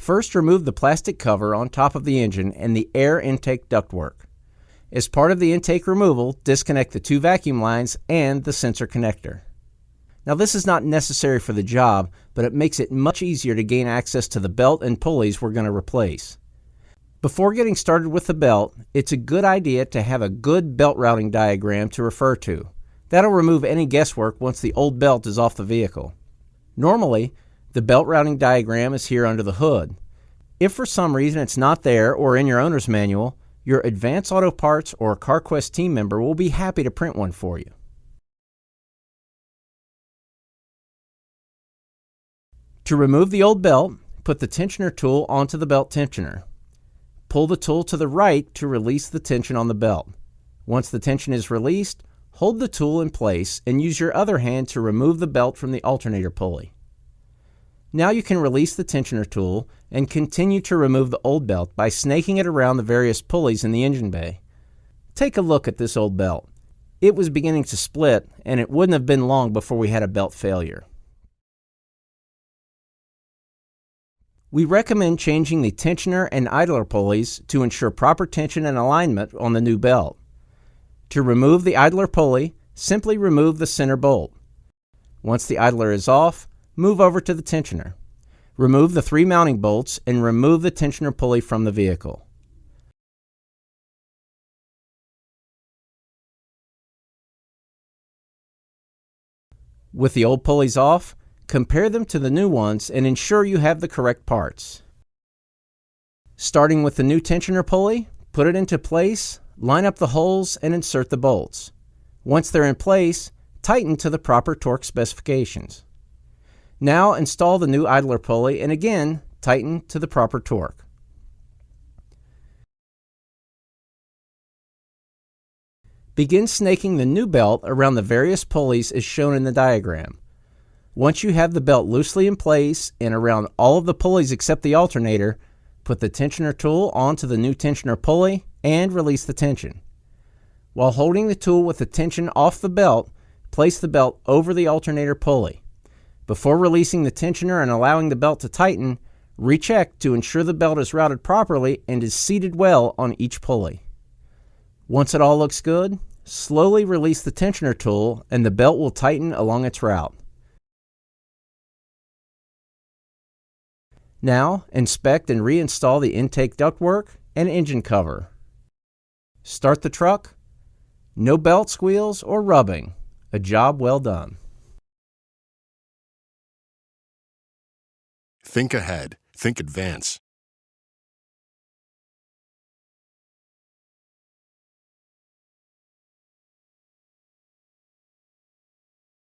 First, remove the plastic cover on top of the engine and the air intake ductwork. As part of the intake removal, disconnect the 2 vacuum lines and the sensor connector. Now, this is not necessary for the job, but it makes it much easier to gain access to the belt and pulleys we're going to replace. Before getting started with the belt, it's a good idea to have a good belt routing diagram to refer to. That'll remove any guesswork once the old belt is off the vehicle. Normally, the belt routing diagram is here under the hood. If for some reason it's not there or in your owner's manual, your Advance Auto Parts or CarQuest team member will be happy to print one for you. To remove the old belt, put the tensioner tool onto the belt tensioner. Pull the tool to the right to release the tension on the belt. Once the tension is released, hold the tool in place and use your other hand to remove the belt from the alternator pulley. Now you can release the tensioner tool and continue to remove the old belt by snaking it around the various pulleys in the engine bay. Take a look at this old belt. It was beginning to split, and it wouldn't have been long before we had a belt failure. We recommend changing the tensioner and idler pulleys to ensure proper tension and alignment on the new belt. To remove the idler pulley, simply remove the center bolt. Once the idler is off, move over to the tensioner. Remove the 3 mounting bolts and remove the tensioner pulley from the vehicle. With the old pulleys off, compare them to the new ones and ensure you have the correct parts. Starting with the new tensioner pulley, put it into place, line up the holes, and insert the bolts. Once they're in place, tighten to the proper torque specifications. Now install the new idler pulley and again tighten to the proper torque. Begin snaking the new belt around the various pulleys as shown in the diagram. Once you have the belt loosely in place and around all of the pulleys except the alternator, put the tensioner tool onto the new tensioner pulley and release the tension. While holding the tool with the tension off the belt, place the belt over the alternator pulley. Before releasing the tensioner and allowing the belt to tighten, recheck to ensure the belt is routed properly and is seated well on each pulley. Once it all looks good, slowly release the tensioner tool and the belt will tighten along its route. Now, inspect and reinstall the intake ductwork and engine cover. Start the truck. No belt squeals or rubbing. A job well done. Think ahead. Think Advance.